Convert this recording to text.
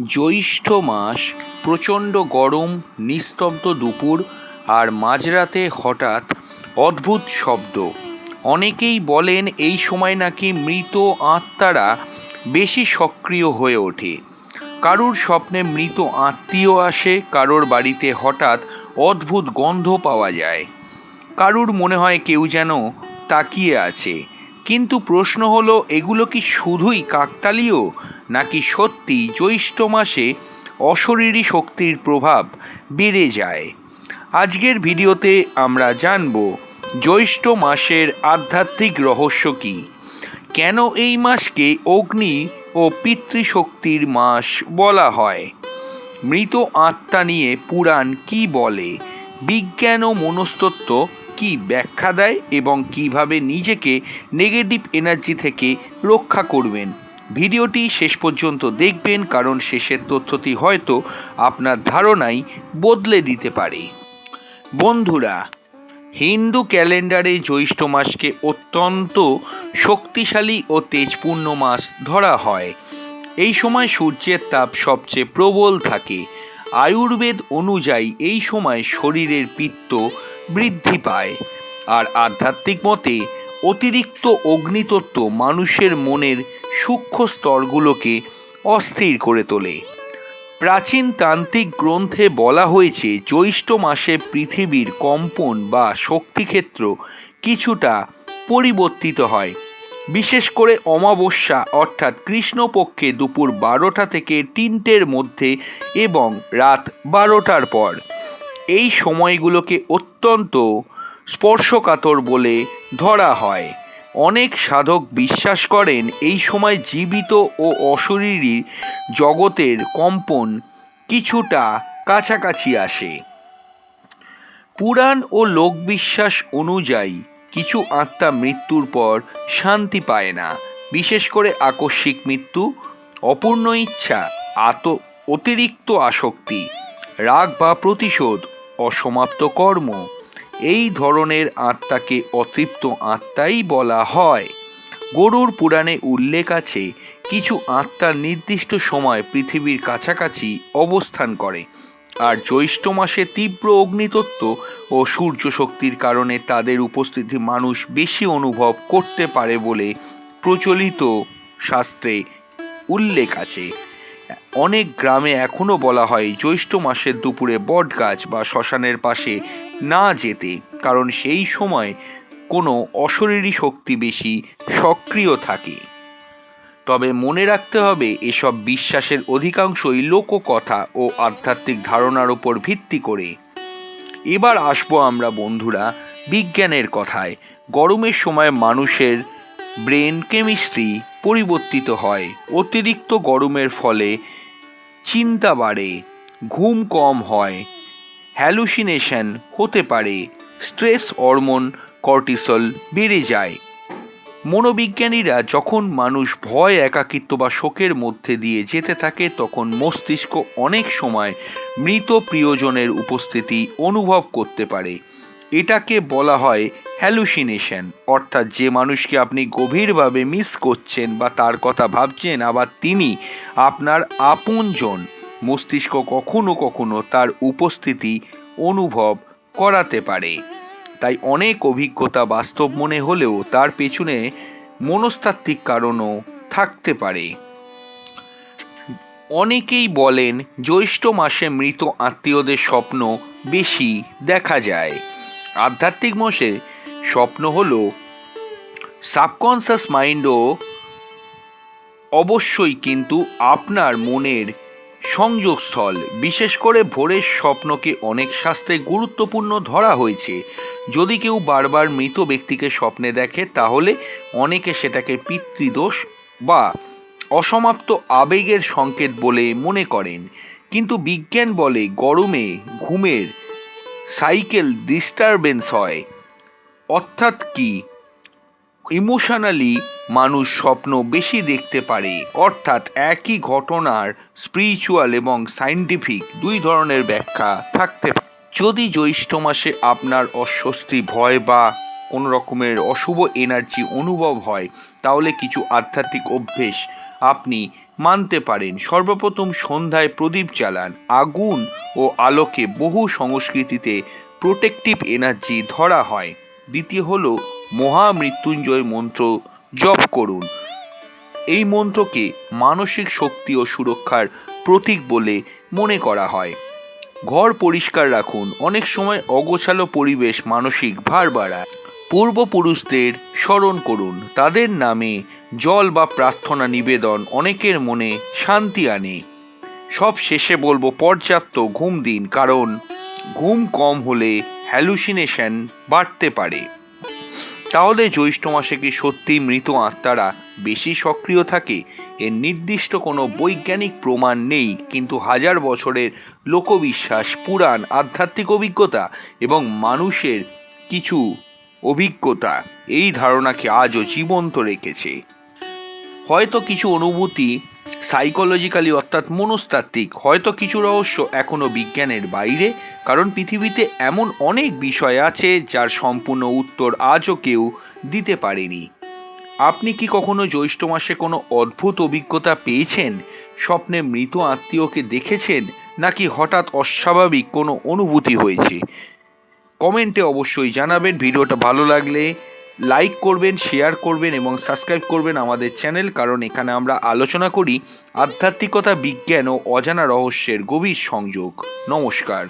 জ্যৈষ্ঠ মাস, প্রচণ্ড গরম, নিস্তব্ধ দুপুর আর মাঝরাতে হঠাৎ অদ্ভুত শব্দ। অনেকেই বলেন এই সময় নাকি মৃত আত্মারা বেশি সক্রিয় হয়ে ওঠে। কারুর স্বপ্নে মৃত আত্মীয় আসে, কারোর বাড়িতে হঠাৎ অদ্ভুত গন্ধ পাওয়া যায়, কারুর মনে হয় কেউ যেন তাকিয়ে আছে। কিন্তু প্রশ্ন হলো, এগুলো কি শুধুই কাকতালীয়, নাকি সত্যি জ্যৈষ্ঠ মাসে অশরীরী শক্তির প্রভাব বেড়ে যায়? আজকের ভিডিওতে আমরা জানব জ্যৈষ্ঠ মাসের আধ্যাত্মিক রহস্য কী, কেন এই মাসকে অগ্নি ও পিতৃশক্তির মাস বলা হয়, মৃত আত্মা নিয়ে পুরাণ কি বলে, বিজ্ঞান ও মনস্তত্ত্ব কি ব্যাখ্যা দেয় এবং কিভাবে নিজেকে নেগেটিভ এনার্জি থেকে রক্ষা করবেন। ভিডিওটি শেষ পর্যন্ত দেখবেন, কারণ শেষের তথ্যটি হয়তো আপনার ধারণাই বদলে দিতে পারে। বন্ধুরা, হিন্দু ক্যালেন্ডারে জ্যৈষ্ঠ মাসকে অত্যন্ত শক্তিশালী ও তেজপূর্ণ মাস ধরা হয়। এই সময় সূর্যের তাপ সবচেয়ে প্রবল থাকে। আয়ুর্বেদ অনুযায়ী এই সময় শরীরের পিত্ত বৃদ্ধি পায়, আর আধ্যাত্মিক মতে অতিরিক্ত অগ্নিতত্ত্ব মানুষের মনের সূক্ষ্ম স্তরগুলোকে অস্থির করে তোলে। প্রাচীন তান্ত্রিক গ্রন্থে বলা হয়েছে, জ্যৈষ্ঠ মাসে পৃথিবীর কম্পন বা শক্তিক্ষেত্র কিছুটা পরিবর্তিত হয়, বিশেষ করে অমাবস্যা অর্থাৎ কৃষ্ণপক্ষে দুপুর 12টা থেকে 3টের মধ্যে এবং রাত 12টার পর। এই সময়গুলোকে অত্যন্ত স্পর্শকাতর বলে ধরা হয়। অনেক সাধক বিশ্বাস করেন এই সময় জীবিত ও অশরীরী জগতের কম্পন কিছুটা কাছাকাছি আসে। পুরাণ ও লোকবিশ্বাস অনুযায়ী কিছু আত্মা মৃত্যুর পর শান্তি পায় না, বিশেষ করে আকস্মিক মৃত্যু, অপূর্ণ ইচ্ছা, অতিরিক্ত আসক্তি, রাগ বা প্রতিশোধ, অসমাপ্ত কর্ম। এই ধরনের আত্মাকে অতৃপ্ত আত্মাই বলা হয়। গরুড় পুরাণে উল্লেখ আছে, কিছু আত্মা নির্দিষ্ট সময় পৃথিবীর কাছাকাছি অবস্থান করে, আর জ্যৈষ্ঠ মাসে তীব্র অগ্নিতত্ত্ব ও সূর্য শক্তির কারণে তাদের উপস্থিতি মানুষ বেশি অনুভব করতে পারে বলে প্রচলিত শাস্ত্রে উল্লেখ আছে। অনেক গ্রামে এখনও বলা হয় জ্যৈষ্ঠ মাসের দুপুরে বটগাছ বা শ্মশানের পাশে না যেতে, কারণ সেই সময় কোনো অশরীরী শক্তি বেশি সক্রিয় থাকে। তবে মনে রাখতে হবে, এসব বিশ্বাসের অধিকাংশই লোককথা ও আধ্যাত্মিক ধারণার উপর ভিত্তি করে। এবার আসবো আমরা বন্ধুরা বিজ্ঞানের কথায়। গরমের সময় মানুষের ব্রেন কেমিস্ট্রি পরিবর্তিত হয়। অতিরিক্ত গরমের ফলে চিন্তা বাড়ে, ঘুম কম হয়, হ্যালুসিনেশন হতে পারে, স্ট্রেস হরমোন কর্টিসল বেড়ে যায়। মনোবিজ্ঞানীরা যখন মানুষ ভয়, একাকিত্ব বা শোকের মধ্যে দিয়ে যেতে থাকে, তখন মস্তিষ্ক অনেক সময় মৃত প্রিয়জনের উপস্থিতি অনুভব করতে পারে। এটাকে বলা হয় হ্যালুসিনেশন, অর্থাৎ যে মানুষকে আপনি গভীরভাবে মিস করছেন বা তার কথা ভাবছেন, আবার তিনি আপনার আপনজন। মস্তিষ্ক কখনো কখনো তার উপস্থিতি অনুভব করাতে পারে। তাই অনেক অভিজ্ঞতা বাস্তব মনে হলেও তার পেছনে মনস্তাত্ত্বিক কারণও থাকতে পারে। অনেকেই বলেন জ্যৈষ্ঠ মাসে মৃত আত্মীয়দের স্বপ্ন বেশি দেখা যায়। আধ্যাত্মিক মতে স্বপ্ন হলো সাবকনসিয়াস মাইন্ডও অবশ্যই কিন্তু আপনার মনের সংযোগস্থল। বিশেষ করে ভোরের স্বপ্নকে অনেক শাস্ত্রে গুরুত্বপূর্ণ ধরা হয়েছে। যদি কেউ বারবার মৃত ব্যক্তিকে স্বপ্নে দেখে, তাহলে অনেকে সেটাকে পিতৃদোষ বা অসমাপ্ত আবেগের সংকেত বলে মনে করেন। কিন্তু বিজ্ঞান বলে গরমে ঘুমের সাইকেল ডিস্টারবেন্স হয়। অর্থাৎ কি, ইমোশনালি মানুষ স্বপ্ন বেশি দেখতে পারে। অর্থাৎ একই ঘটনার স্পিরিচুয়াল এবং সায়েন্টিফিক দুই ধরনের ব্যাখ্যা থাকতে পারে। যদি জ্যৈষ্ঠ মাসে আপনার অস্বস্তি, ভয় বা কোনো রকমের অশুভ এনার্জি অনুভব হয়, তাহলে কিছু আধ্যাত্মিক অভ্যেস আপনি মানতে পারেন। সর্বপ্রথম সন্ধ্যায় প্রদীপ জ্বালান। আগুন ও আলোকে বহু সংস্কৃতিতে প্রোটেক্টিভ এনার্জি ধরা হয়। দ্বিতীয় হলো মহামৃত্যুঞ্জয় মন্ত্র জপ করুন। এই মন্ত্রকে মানসিক শক্তি ও সুরক্ষার প্রতীক বলে মনে করা হয়। ঘর পরিষ্কার রাখুন। অনেক সময় অগোছালো পরিবেশ মানসিক ভার বাড়ায়। পূর্বপুরুষদের স্মরণ করুন। তাদের নামে জল বা প্রার্থনা নিবেদন অনেকের মনে শান্তি আনে। সব শেষে বলবো পর্যাপ্ত ঘুম দিন, কারণ ঘুম কম হলে হ্যালুসিনেশন বাড়তে পারে। তাহলে জ্যৈষ্ঠ মাসে কি সত্যি মৃত আত্মারা বেশি সক্রিয় থাকে? এর নির্দিষ্ট কোনো বৈজ্ঞানিক প্রমাণ নেই, কিন্তু হাজার বছরের লোকবিশ্বাস, পুরাণ, আধ্যাত্মিক অভিজ্ঞতা এবং মানুষের কিছু অভিজ্ঞতা এই ধারণাকে আজও জীবন্ত রেখেছে। হয়তো কিছু অনুভূতি সাইকোলজিক্যালি অর্থাৎ মনস্তাত্ত্বিক, হয়তো কিছু রহস্য এখনও বিজ্ঞানের বাইরে, কারণ পৃথিবীতে এমন অনেক বিষয় আছে যার সম্পূর্ণ উত্তর আজও কেউ দিতে পারেনি। আপনি কি কখনো জ্যৈষ্ঠ মাসে কোনো অদ্ভুত অভিজ্ঞতা পেয়েছেন? স্বপ্নে মৃত আত্মীয়কে দেখেছেন, নাকি হঠাৎ অস্বাভাবিক কোনো অনুভূতি হয়েছে? কমেন্টে অবশ্যই জানাবেন। ভিডিওটা ভালো লাগলে লাইক করবেন, শেয়ার করবেন এবং সাবস্ক্রাইব করবেন আমাদের চ্যানেল, কারণ এখানে আমরা আলোচনা করি আধ্যাত্মিকতা, বিজ্ঞান ও অজানা রহস্যের গভীর সংযোগ। নমস্কার।